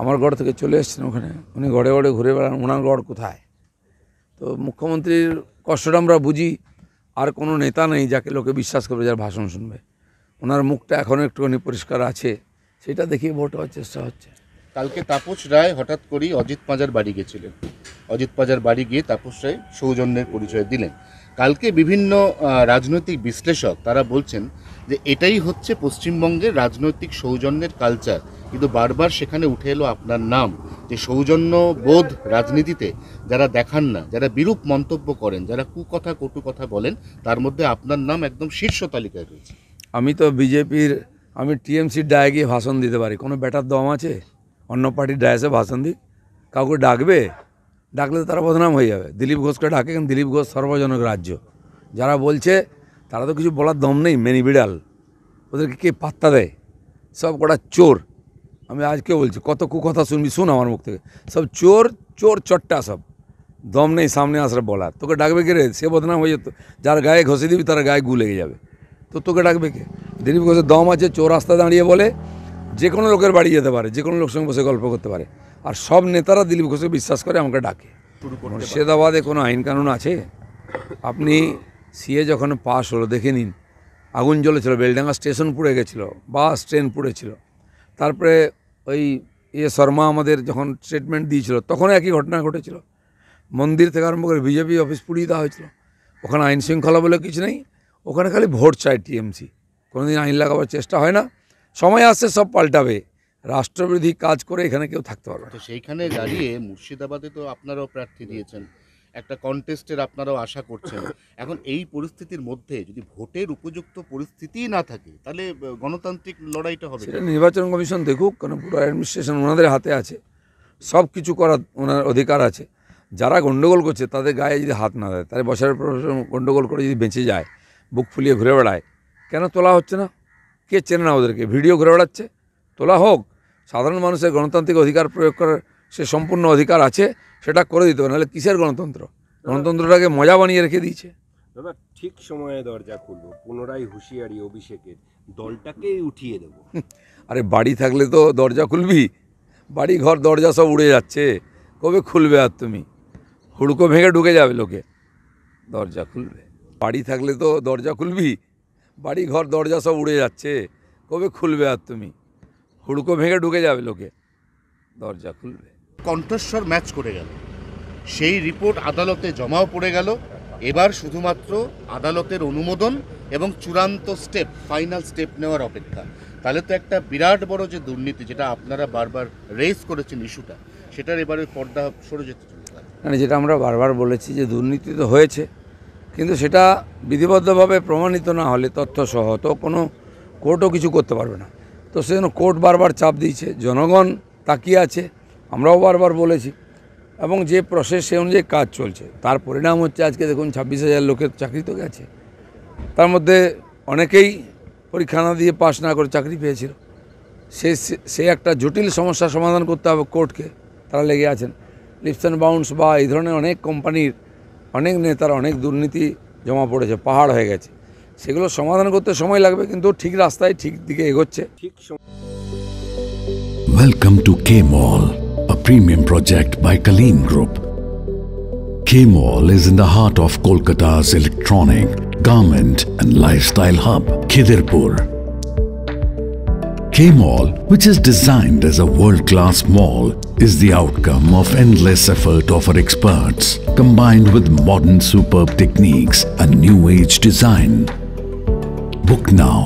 আমার গড় থেকে চলে এসেছেন ওখানে, উনি গড়ে গড়ে ঘুরে বেড়ান, ওনার গড় কোথায়? তো মুখ্যমন্ত্রীর কষ্টটা আমরা বুঝি, আর কোনো নেতা নেই যাকে লোকে বিশ্বাস করবে, যার ভাষণ শুনবে। ওনার মুখটা এখনও একটুখানি পরিষ্কার আছে, সেটা দেখিয়ে ভোট হওয়ার চেষ্টা হচ্ছে। কালকে তাপস রায় হঠাৎ করেই অজিত পাঁজার বাড়ি গেছিলেন, অজিত পাঁজার বাড়ি গিয়ে তাপস রায় সৌজন্যের পরিচয় দিলেন। কালকে বিভিন্ন রাজনৈতিক বিশ্লেষক তারা বলছেন যে এটাই হচ্ছে পশ্চিমবঙ্গের রাজনৈতিক সৌজন্যের কালচার, কিন্তু বারবার সেখানে উঠে এলো আপনার নাম, যে সৌজন্য বোধ রাজনীতিতে যারা দেখান না, যারা বিরূপ মন্তব্য করেন, যারা কুকথা কটু কথা বলেন, তার মধ্যে আপনার নাম একদম শীর্ষ তালিকায় রয়েছে। আমি তো বিজেপির, আমি টিএমসির ডায়ে গিয়ে ভাষণ দিতে পারি, কোনো ব্যাটার দম আছে অন্য পার্টির ডায়েসে ভাষণ দিই? কাউকে ডাকবে? ডাকলে তো তারা বদনাম হয়ে যাবে। দিলীপ ঘোষকে ডাকে, কিন্তু দিলীপ ঘোষ সর্বজনক রাজ্য, যারা বলছে তারা তো কিছু বলার দম নেই, মেনি বিড়াল, ওদেরকে কে পাত্তা দেয়? সব কটা চোর। আমি আজকে বলছি, কত কুকথা শুনবি, শুন আমার মুখ থেকে, সব চোর, চোর চট্টা সব, দম নেই সামনে আসলে বলার। তোকে ডাকবে কে রে? সে বদনাম হয়ে যেত, যার গায়ে ঘষে দিবি তার গায়ে গু লেগে যাবে, তো তোকে ডাকবে কে? দিলীপ ঘোষের দম আছে, চোর রাস্তায় দাঁড়িয়ে বলে যে কোনো লোকের বাড়ি যেতে পারে, যে কোনো লোকের সঙ্গে বসে গল্প করতে পারে, আর সব নেতারা দিলীপ ঘোষকে বিশ্বাস করে আমাকে ডাকে। মুর্শিদাবাদে কোনো আইন কানুন আছে? আপনি সিএ যখন পাস হলো দেখে নিন, আগুন জ্বলেছিল, বেলডাঙ্গা স্টেশন পুড়ে গেছিলো, বাস ট্রেন পুড়েছিল। তারপরে ওই শর্মা আমাদের যখন স্টেটমেন্ট দিয়েছিল তখন একই ঘটনা ঘটেছিল। মন্দির থেকে আরম্ভ করে বিজেপি অফিস পুড়িয়ে দেওয়া হয়েছিল। ওখানে আইন শৃঙ্খলা বলে কিছু নেই, ওখানে খালি ভোট চায় টিএমসি, কোনোদিন আইন লাগাবার চেষ্টা হয় না। সময় আসছে সব পাল্টাবে, রাষ্ট্রবিরোধী কাজ করে এখানে কেউ থাকতে পারবে না। তো সেইখানে দাঁড়িয়ে মুর্শিদাবাদে তো আপনারাও প্রার্থী দিয়েছেন, একটা কন্টেস্টের আপনারাও আশা করছেন। এখন এই পরিস্থিতির মধ্যে যদি ভোটের উপযুক্ত পরিস্থিতিই না থাকে, তাহলে গণতান্ত্রিক লড়াইটা হবে। সেটা নির্বাচন কমিশন দেখুক, কারণ পুরো অ্যাডমিনিস্ট্রেশন ওনাদের হাতে আছে, সব কিছু করার ওনার অধিকার আছে। যারা গণ্ডগোল করছে তাদের গায়ে যদি হাত না দেয়, তাহলে বছরের পর গণ্ডগোল করে যদি বেঁচে যায়, বুক ফুলিয়ে ঘুরে বেড়ায়, কেন তোলা হচ্ছে না? কে চেনে না ওদেরকে? ভিডিও ঘুরে বেড়াচ্ছে, তোলা হোক। সাধারণ মানুষের গণতান্ত্রিক অধিকার প্রয়োগ করার সে সম্পূর্ণ অধিকার আছে, সেটা করে দিতে হবে, নাহলে কিসের গণতন্ত্র? গণতন্ত্রটাকে মজা বানিয়ে রেখে দিয়েছে। দাদা, ঠিক সময়ে দরজা খুলবো, পুনরায় হুঁশিয়ারি অভিষেকের, দলটাকেই উঠিয়ে দেবো। আরে বাড়ি থাকলে তো দরজা খুলবি, বাড়ি ঘর দরজা সব উড়ে যাচ্ছে, কবে খুলবে? আর তুমি হুড়কো ভেঙে ঢুকে যাবে লোকে, দরজা খুলবে? বাড়ি থাকলে তো দরজা খুলবি, বাড়ি ঘর দরজা সব উড়ে যাচ্ছে, কবে খুলবে? আর তুমি হুড়কো ভেঙে ঢুকে যাবে লোকে, দরজা খুলবে? কণ্ঠস্বর ম্যাচ করে গেল, সেই রিপোর্ট আদালতে জমাও পড়ে গেল। এবার শুধুমাত্র আদালতের অনুমোদন এবং চূড়ান্ত স্টেপ, ফাইনাল স্টেপ নেওয়ার অপেক্ষা। তাহলে তো একটা বিরাট বড় যে দুর্নীতি, যেটা আপনারা বারবার রেজ করেছেন ইস্যুটা, সেটার এবারে পর্দা সরে যেতে চলেছে। মানে যেটা আমরা বারবার বলেছি যে দুর্নীতি তো হয়েছে, কিন্তু সেটা বিধিবদ্ধভাবে প্রমাণিত না হলে, তথ্যসহ, তো কোনো কোর্টও কিছু করতে পারবে না। তো সেজন্য কোর্ট বারবার চাপ দিয়েছে, জনগণ তাকিয়ে আছে, আমরাও বারবার বলেছি, এবং যে প্রসেস সে অনুযায়ী কাজ চলছে। তার পরিণাম হচ্ছে আজকে দেখুন 26,000 লোকের চাকরি তো গেছে, তার মধ্যে অনেকেই পরীক্ষা না দিয়ে পাশ না করে চাকরি পেয়েছিল। সে একটা জটিল সমস্যার সমাধান করতে হবে কোর্টকে, তারা লেগে আছেন। লিপস অ্যান্ড বাউন্স বা এই ধরনের অনেক কোম্পানির অনেক নেতার অনেক দুর্নীতি জমা পড়েছে, পাহাড় হয়ে গেছে, সেগুলো সমাধান করতে সময় লাগবে, কিন্তু ঠিক রাস্তায় ঠিক দিকে এগোচ্ছে। Welcome to K-Mall, a premium project by Kaleen Group. K-Mall is in the heart of Kolkata's electronic, garment and lifestyle hub, Khidirpur. K-Mall, which is designed as a world-class mall, is the outcome of endless effort of our experts, combined with modern superb techniques and new age design. Book now